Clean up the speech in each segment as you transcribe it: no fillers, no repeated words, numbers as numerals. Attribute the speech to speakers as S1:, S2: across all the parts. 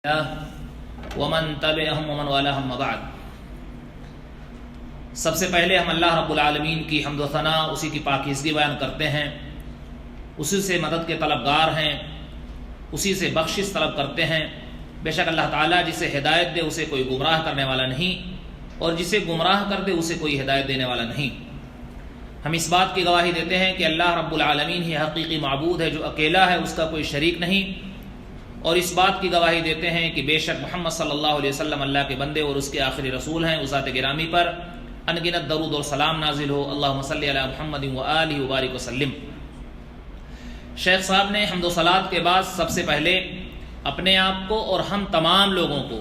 S1: ومن تبعهم ومن والاهم اما بعد۔ سب سے پہلے ہم اللہ رب العالمین کی حمد و ثنا، اسی کی پاکیزگی بیان کرتے ہیں، اسی سے مدد کے طلبگار ہیں، اسی سے بخشش طلب کرتے ہیں۔ بے شک اللہ تعالیٰ جسے ہدایت دے اسے کوئی گمراہ کرنے والا نہیں، اور جسے گمراہ کر دے اسے کوئی ہدایت دینے والا نہیں۔ ہم اس بات کی گواہی دیتے ہیں کہ اللہ رب العالمین ہی حقیقی معبود ہے جو اکیلا ہے، اس کا کوئی شریک نہیں، اور اس بات کی گواہی دیتے ہیں کہ بے شک محمد صلی اللہ علیہ وسلم اللہ کے بندے اور اس کے آخری رسول ہیں۔ اس ذات گرامی پر انگنت درود اور سلام نازل ہو۔ اللہم صلی علی محمد وآلہ وبارک وسلم۔ شیخ صاحب نے حمد و صلات کے بعد سب سے پہلے اپنے آپ کو اور ہم تمام لوگوں کو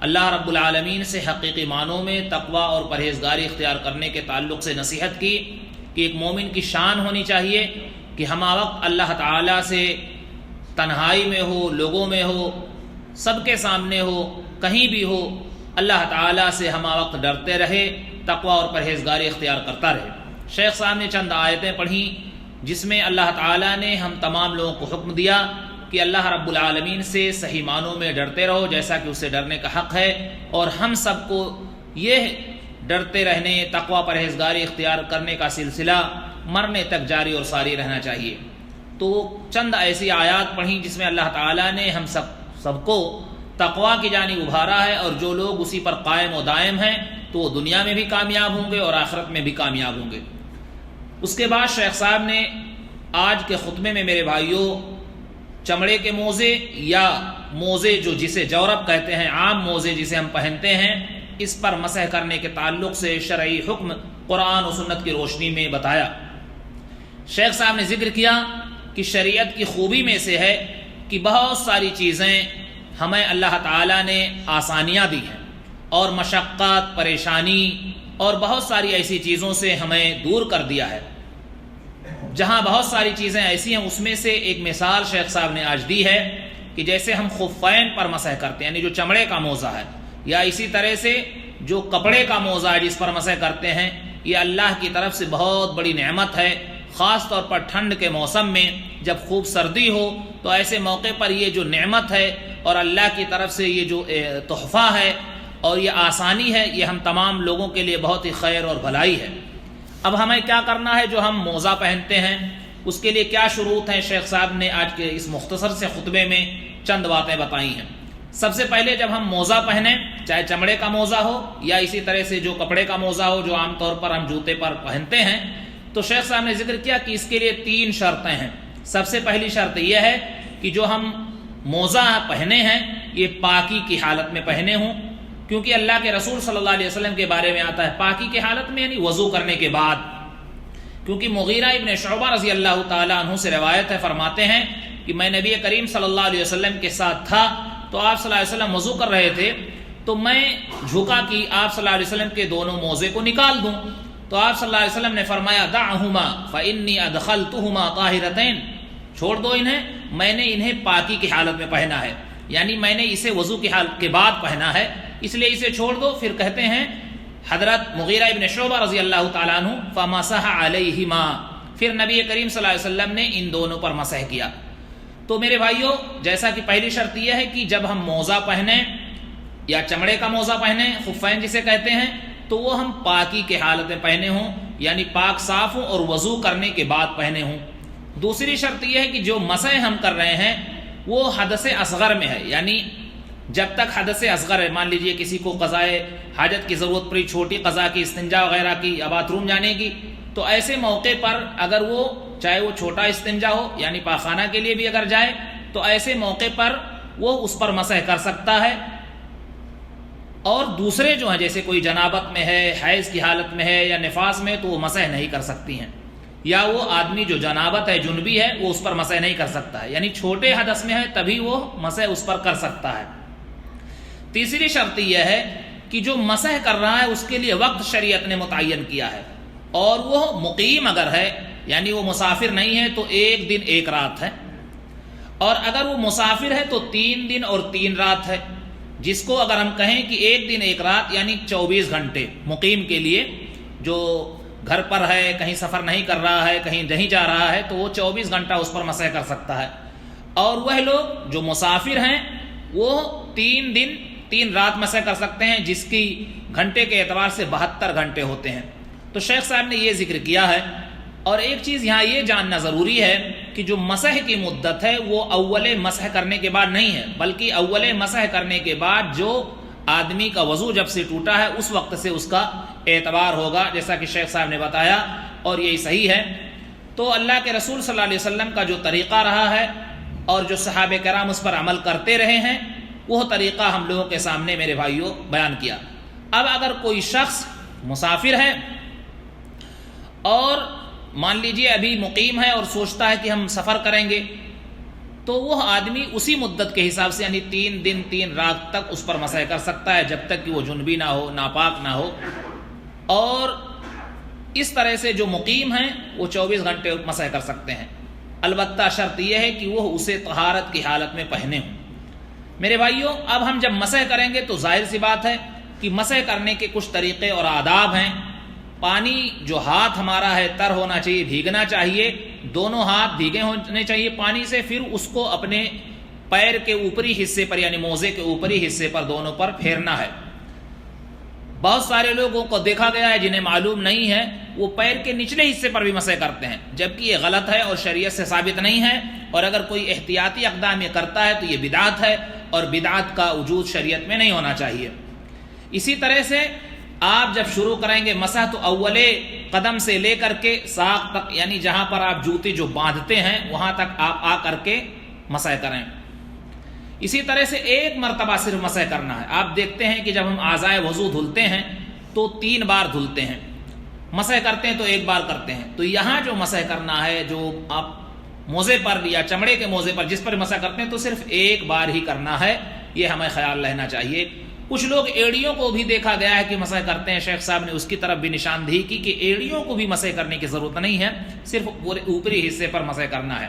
S1: اللہ رب العالمین سے حقیقی معنوں میں تقوی اور پرہیزگاری اختیار کرنے کے تعلق سے نصیحت کی کہ ایک مومن کی شان ہونی چاہیے کہ ہمہ وقت اللہ تعالیٰ سے تنہائی میں ہو، لوگوں میں ہو، سب کے سامنے ہو، کہیں بھی ہو، اللہ تعالیٰ سے ہمہ وقت ڈرتے رہے، تقوی اور پرہیزگاری اختیار کرتا رہے۔ شیخ صاحب نے چند آیتیں پڑھیں جس میں اللہ تعالیٰ نے ہم تمام لوگوں کو حکم دیا کہ اللہ رب العالمین سے صحیح معنوں میں ڈرتے رہو جیسا کہ اس سے ڈرنے کا حق ہے، اور ہم سب کو یہ ڈرتے رہنے، تقوی پرہیزگاری اختیار کرنے کا سلسلہ مرنے تک جاری اور ساری رہنا چاہیے۔ تو چند ایسی آیات پڑھیں جس میں اللہ تعالیٰ نے ہم سب کو تقوی کی جانب ابھارا ہے، اور جو لوگ اسی پر قائم و دائم ہیں تو وہ دنیا میں بھی کامیاب ہوں گے اور آخرت میں بھی کامیاب ہوں گے۔ اس کے بعد شیخ صاحب نے آج کے خطبے میں میرے بھائیوں چمڑے کے موزے یا موزے جو جسے جورب کہتے ہیں، عام موزے جسے ہم پہنتے ہیں، اس پر مسح کرنے کے تعلق سے شرعی حکم قرآن و سنت کی روشنی میں بتایا۔ شیخ صاحب نے ذکر کیا کہ شریعت کی خوبی میں سے ہے کہ بہت ساری چیزیں ہمیں اللہ تعالیٰ نے آسانیاں دی ہیں، اور مشقت، پریشانی اور بہت ساری ایسی چیزوں سے ہمیں دور کر دیا ہے۔ جہاں بہت ساری چیزیں ایسی ہیں، اس میں سے ایک مثال شیخ صاحب نے آج دی ہے کہ جیسے ہم خفین پر مسح کرتے ہیں، یعنی جو چمڑے کا موزہ ہے، یا اسی طرح سے جو کپڑے کا موزہ ہے جس پر مسح کرتے ہیں، یہ اللہ کی طرف سے بہت بڑی نعمت ہے۔ خاص طور پر ٹھنڈ کے موسم میں جب خوب سردی ہو تو ایسے موقع پر یہ جو نعمت ہے اور اللہ کی طرف سے یہ جو تحفہ ہے اور یہ آسانی ہے، یہ ہم تمام لوگوں کے لیے بہت ہی خیر اور بھلائی ہے۔ اب ہمیں کیا کرنا ہے؟ جو ہم موزہ پہنتے ہیں اس کے لیے کیا شروط ہیں؟ شیخ صاحب نے آج کے اس مختصر سے خطبے میں چند باتیں بتائی ہیں۔ سب سے پہلے جب ہم موزہ پہنیں، چاہے چمڑے کا موزہ ہو یا اسی طرح سے جو کپڑے کا موزہ ہو جو عام طور پر ہم جوتے پر پہنتے ہیں، تو شیخ صاحب نے ذکر کیا کہ اس کے لیے 3 شرطیں ہیں۔ سب سے پہلی شرط یہ ہے کہ جو ہم موزہ پہنے ہیں یہ پاکی کی حالت میں پہنے ہوں، کیونکہ اللہ کے رسول صلی اللہ علیہ وسلم کے بارے میں آتا ہے پاکی کی حالت میں، یعنی وضو کرنے کے بعد، کیونکہ مغیرہ ابن شعبہ رضی اللہ تعالیٰ عنہ سے روایت ہے، فرماتے ہیں کہ میں نبی کریم صلی اللہ علیہ وسلم کے ساتھ تھا تو آپ صلی اللہ علیہ وسلم وضو کر رہے تھے، تو میں جھکا کہ آپ صلی اللہ علیہ وسلم کے دونوں موزے کو نکال دوں، تو آپ صلی اللہ علیہ وسلم نے فرمایا دعہما فإنی ادخلتہما طاہرتین، چھوڑ دو انہیں، میں نے انہیں پاکی کی حالت میں پہنا ہے، یعنی میں نے اسے وضو کی حالت کے بعد پہنا ہے، اس لیے اسے چھوڑ دو۔ پھر کہتے ہیں حضرت مغیرہ ابن شعبہ رضی اللہ تعالیٰ عنہ فمسح علیہما، پھر نبی کریم صلی اللہ علیہ وسلم نے ان دونوں پر مسح کیا۔ تو میرے بھائیوں، جیسا کہ پہلی شرط یہ ہے کہ جب ہم موزہ پہنیں یا چمڑے کا موزہ پہنیں، خفین جسے کہتے ہیں، تو وہ ہم پاکی کے حالت میں پہنے ہوں، یعنی پاک صاف ہوں اور وضو کرنے کے بعد پہنے ہوں۔ دوسری شرط یہ ہے کہ جو مسح ہم کر رہے ہیں وہ حدث اصغر میں ہے، یعنی جب تک حدث اصغر ہے، مان لیجئے کسی کو قضائے حاجت کی ضرورت پڑی، چھوٹی قضا کی، استنجا وغیرہ کی یا باتھ روم جانے کی، تو ایسے موقع پر اگر وہ چاہے وہ چھوٹا استنجا ہو یعنی پاخانہ کے لیے بھی اگر جائے تو ایسے موقع پر وہ اس پر مسح کر سکتا ہے۔ اور دوسرے جو ہیں جیسے کوئی جنابت میں ہے، حیض کی حالت میں ہے یا نفاس میں، تو وہ مسح نہیں کر سکتی ہیں، یا وہ آدمی جو جنابت ہے، جنبی ہے، وہ اس پر مسح نہیں کر سکتا ہے، یعنی چھوٹے حدث میں ہے تبھی وہ مسح اس پر کر سکتا ہے۔ تیسری شرط یہ ہے کہ جو مسح کر رہا ہے اس کے لیے وقت شریعت نے متعین کیا ہے، اور وہ مقیم اگر ہے، یعنی وہ مسافر نہیں ہے تو 1 دن 1 رات ہے، اور اگر وہ مسافر ہے تو 3 دن اور 3 رات ہے، جس کو اگر ہم کہیں کہ 1 دن 1 رات یعنی 24 گھنٹے مقیم کے لیے، جو گھر پر ہے، کہیں سفر نہیں کر رہا ہے، کہیں نہیں جا رہا ہے، تو وہ 24 گھنٹہ اس پر مسح کر سکتا ہے۔ اور وہ لوگ جو مسافر ہیں وہ 3 دن 3 رات مسح کر سکتے ہیں، جس کی گھنٹے کے اعتبار سے 72 گھنٹے ہوتے ہیں۔ تو شیخ صاحب نے یہ ذکر کیا ہے۔ اور ایک چیز یہاں یہ جاننا ضروری ہے کہ جو مسح کی مدت ہے وہ اول مسح کرنے کے بعد نہیں ہے، بلکہ اول مسح کرنے کے بعد جو آدمی کا وضو جب سے ٹوٹا ہے اس وقت سے اس کا اعتبار ہوگا، جیسا کہ شیخ صاحب نے بتایا، اور یہی صحیح ہے۔ تو اللہ کے رسول صلی اللہ علیہ وسلم کا جو طریقہ رہا ہے اور جو صحابہ کرام اس پر عمل کرتے رہے ہیں، وہ طریقہ ہم لوگوں کے سامنے میرے بھائیوں بیان کیا۔ اب اگر کوئی شخص مسافر ہے اور مان لیجئے ابھی مقیم ہے اور سوچتا ہے کہ ہم سفر کریں گے، تو وہ آدمی اسی مدت کے حساب سے یعنی 3 دن 3 رات تک اس پر مسح کر سکتا ہے، جب تک کہ وہ جنبی نہ ہو، ناپاک نہ ہو۔ اور اس طرح سے جو مقیم ہیں وہ 24 گھنٹے مسح کر سکتے ہیں، البتہ شرط یہ ہے کہ وہ اسے طہارت کی حالت میں پہنے ہوں۔ میرے بھائیوں، اب ہم جب مسح کریں گے تو ظاہر سی بات ہے کہ مسح کرنے کے کچھ طریقے اور آداب ہیں۔ پانی جو ہاتھ ہمارا ہے تر ہونا چاہیے، بھیگنا چاہیے، دونوں ہاتھ بھیگے ہونے چاہیے پانی سے، پھر اس کو اپنے پیر کے اوپری حصے پر یعنی موزے کے اوپری حصے پر دونوں پر پھیرنا ہے۔ بہت سارے لوگوں کو دیکھا گیا ہے جنہیں معلوم نہیں ہے، وہ پیر کے نچلے حصے پر بھی مسح کرتے ہیں، جبکہ یہ غلط ہے اور شریعت سے ثابت نہیں ہے، اور اگر کوئی احتیاطی اقدام یہ کرتا ہے تو یہ بدعت ہے، اور بدعت کا وجود شریعت میں نہیں ہونا چاہیے۔ اسی طرح سے آپ جب شروع کریں گے مسح تو اولے قدم سے لے کر کے ساق تک یعنی جہاں پر آپ جوتے جو باندھتے ہیں وہاں تک آپ آ کر کے مسح کریں۔ اسی طرح سے ایک مرتبہ صرف مسح کرنا ہے۔ آپ دیکھتے ہیں کہ جب ہم اعضائے وضو دھلتے ہیں تو 3 بار دھلتے ہیں، مسح کرتے ہیں تو 1 بار کرتے ہیں۔ تو یہاں جو مسح کرنا ہے، جو آپ موزے پر یا چمڑے کے موزے پر جس پر مسح کرتے ہیں تو صرف 1 بار ہی کرنا ہے، یہ ہمیں خیال رہنا چاہیے۔ کچھ لوگ ایڑیوں کو بھی دیکھا گیا ہے کہ مسح کرتے ہیں، شیخ صاحب نے اس کی طرف بھی نشاندہی کی کہ ایڑیوں کو بھی مسح کرنے کی ضرورت نہیں ہے، صرف پورے اوپری حصے پر مسح کرنا ہے۔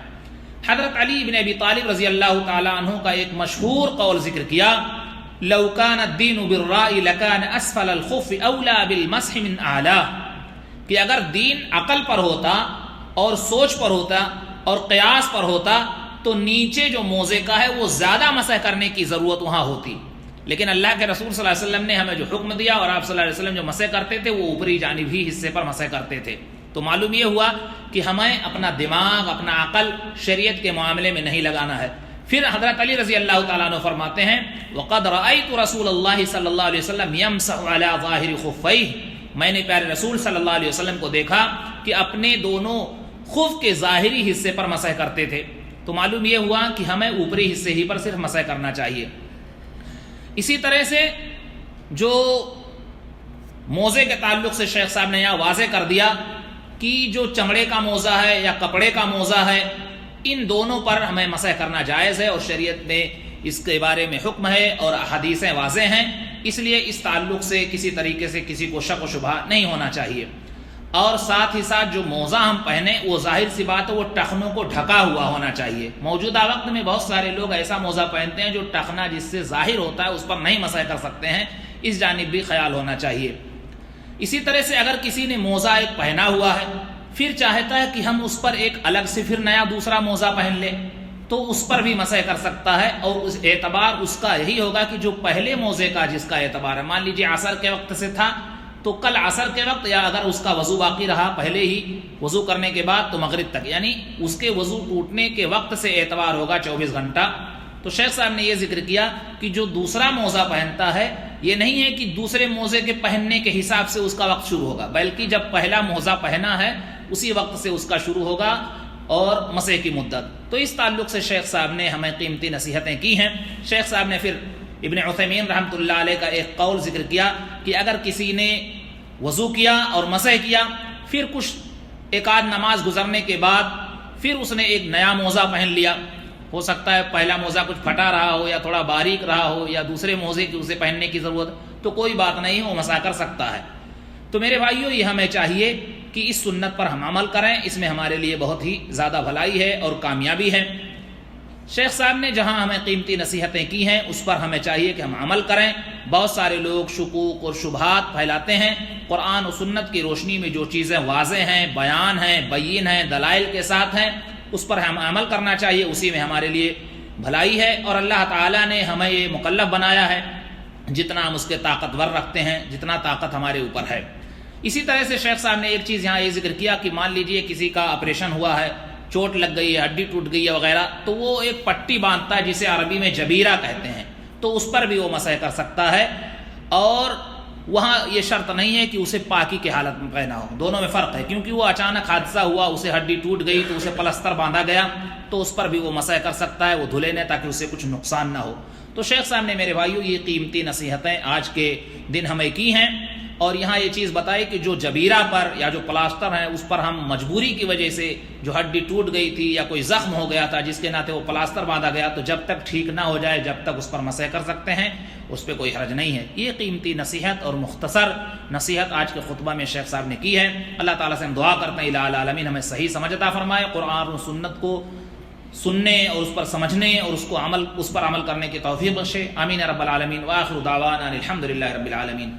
S1: حضرت علی بن ابی طالب رضی اللہ تعالی عنہ کا ایک مشہور قول ذکر کیا، لو کان الدین بالرأی لکان اسفل الخف اولا بالمسح من اعلیٰ، کہ اگر دین عقل پر ہوتا اور سوچ پر ہوتا اور قیاس پر ہوتا تو نیچے جو موزے کا ہے وہ زیادہ مسح کرنے کی ضرورت وہاں ہوتی، لیکن اللہ کے رسول صلی اللہ علیہ وسلم نے ہمیں جو حکم دیا اور آپ صلی اللہ علیہ وسلم جو مسح کرتے تھے وہ اوپری جانب ہی حصے پر مسح کرتے تھے۔ تو معلوم یہ ہوا کہ ہمیں اپنا دماغ اپنا عقل شریعت کے معاملے میں نہیں لگانا ہے۔ پھر حضرت علی رضی اللہ تعالیٰ عنہ فرماتے ہیں وَقَدْ رَأَيْتُ رَسُولَ اللَّهِ صلی اللہ علیہ وسلم يَمْسَحُ عَلَى ظَاهِرِ خُفَّيْهِ، میں نے پیارے رسول صلی اللہ علیہ وسلم کو دیکھا کہ اپنے دونوں خف کے ظاہری حصے پر مسح کرتے تھے۔ تو معلوم یہ ہوا کہ ہمیں اوپری حصے ہی پر صرف مسح کرنا چاہیے۔ اسی طرح سے جو موزے کے تعلق سے شیخ صاحب نے یہاں واضح کر دیا کہ جو چمڑے کا موزہ ہے یا کپڑے کا موزہ ہے، ان دونوں پر ہمیں مسح کرنا جائز ہے اور شریعت میں اس کے بارے میں حکم ہے اور حدیثیں واضح ہیں، اس لیے اس تعلق سے کسی طریقے سے کسی کو شک و شبہ نہیں ہونا چاہیے۔ اور ساتھ ہی ساتھ جو موزہ ہم پہنے وہ ظاہر سی بات ہے وہ ٹخنوں کو ڈھکا ہوا ہونا چاہیے۔ موجودہ وقت میں بہت سارے لوگ ایسا موزہ پہنتے ہیں جو ٹخنا جس سے ظاہر ہوتا ہے اس پر نہیں مسح کر سکتے ہیں، اس جانب بھی خیال ہونا چاہیے۔ اسی طرح سے اگر کسی نے موزہ ایک پہنا ہوا ہے پھر چاہتا ہے کہ ہم اس پر ایک الگ سے پھر نیا دوسرا موزہ پہن لیں تو اس پر بھی مسح کر سکتا ہے، اور اس اعتبار اس کا یہی ہوگا کہ جو پہلے موزے کا جس کا اعتبار ہے، مان لیجیے عصر کے وقت سے تھا تو کل عصر کے وقت، یا اگر اس کا وضو باقی رہا پہلے ہی وضو کرنے کے بعد تو مغرب تک، یعنی اس کے وضو ٹوٹنے کے وقت سے اعتبار ہوگا 24 گھنٹہ۔ تو شیخ صاحب نے یہ ذکر کیا کہ جو دوسرا موزہ پہنتا ہے یہ نہیں ہے کہ دوسرے موزے کے پہننے کے حساب سے اس کا وقت شروع ہوگا، بلکہ جب پہلا موزہ پہنا ہے اسی وقت سے اس کا شروع ہوگا اور مسح کی مدت۔ تو اس تعلق سے شیخ صاحب نے ہمیں قیمتی نصیحتیں کی ہیں۔ شیخ صاحب نے پھر ابن عثیمین رحمۃ اللہ علیہ کا ایک قول ذکر کیا کہ اگر کسی نے وضو کیا اور مسح کیا، پھر کچھ ایک آدھ نماز گزرنے کے بعد پھر اس نے ایک نیا موزہ پہن لیا، ہو سکتا ہے پہلا موزہ کچھ پھٹا رہا ہو یا تھوڑا باریک رہا ہو یا دوسرے موزے کی اسے پہننے کی ضرورت، تو کوئی بات نہیں، وہ مسح کر سکتا ہے۔ تو میرے بھائیوں، یہ ہمیں چاہیے کہ اس سنت پر ہم عمل کریں، اس میں ہمارے لیے بہت ہی زیادہ بھلائی ہے اور کامیابی ہے۔ شیخ صاحب نے جہاں ہمیں قیمتی نصیحتیں کی ہیں اس پر ہمیں چاہیے کہ ہم عمل کریں۔ بہت سارے لوگ شکوک اور شبہات پھیلاتے ہیں، قرآن و سنت کی روشنی میں جو چیزیں واضح ہیں، بیان ہیں، بین ہیں، دلائل کے ساتھ ہیں، اس پر ہم عمل کرنا چاہیے، اسی میں ہمارے لیے بھلائی ہے، اور اللہ تعالیٰ نے ہمیں یہ مکلف بنایا ہے جتنا ہم اس کے طاقتور رکھتے ہیں، جتنا طاقت ہمارے اوپر ہے۔ اسی طرح سے شیخ صاحب نے ایک چیز یہاں یہ ذکر کیا کہ مان لیجئے کسی کا آپریشن ہوا ہے، چوٹ لگ گئی ہے، ہڈی ٹوٹ گئی ہے وغیرہ، تو وہ ایک پٹی باندھتا ہے جسے عربی میں جبیرہ کہتے ہیں، تو اس پر بھی وہ مسح کر سکتا ہے، اور وہاں یہ شرط نہیں ہے کہ اسے پاکی کی حالت میں پہنا ہو، دونوں میں فرق ہے، کیونکہ وہ اچانک حادثہ ہوا، اسے ہڈی ٹوٹ گئی تو اسے پلستر باندھا گیا، تو اس پر بھی وہ مسح کر سکتا ہے، وہ دھلے نہ تاکہ اسے کچھ نقصان نہ ہو۔ تو شیخ صاحب نے میرے بھائیوں یہ قیمتی نصیحتیں آج کے دن ہمیں کی ہیں، اور یہاں یہ چیز بتائی کہ جو جبیرہ پر یا جو پلاسٹر ہے اس پر ہم مجبوری کی وجہ سے جو ہڈی ٹوٹ گئی تھی یا کوئی زخم ہو گیا تھا جس کے ناطے وہ پلاسٹر باندھا گیا، تو جب تک ٹھیک نہ ہو جائے جب تک اس پر مسح کر سکتے ہیں، اس پہ کوئی حرج نہیں ہے۔ یہ قیمتی نصیحت اور مختصر نصیحت آج کے خطبہ میں شیخ صاحب نے کی ہے۔ اللہ تعالیٰ سے ہم دعا کرتے ہیں الٰہ العالمین ہمیں صحیح سمجھ عطا فرمائے، قرآن و سنت کو سننے اور اس پر سمجھنے اور اس پر عمل کرنے کی توفیق بخشے، آمین رب العالمین، وآخر دعوانا الحمد للہ رب العالمین۔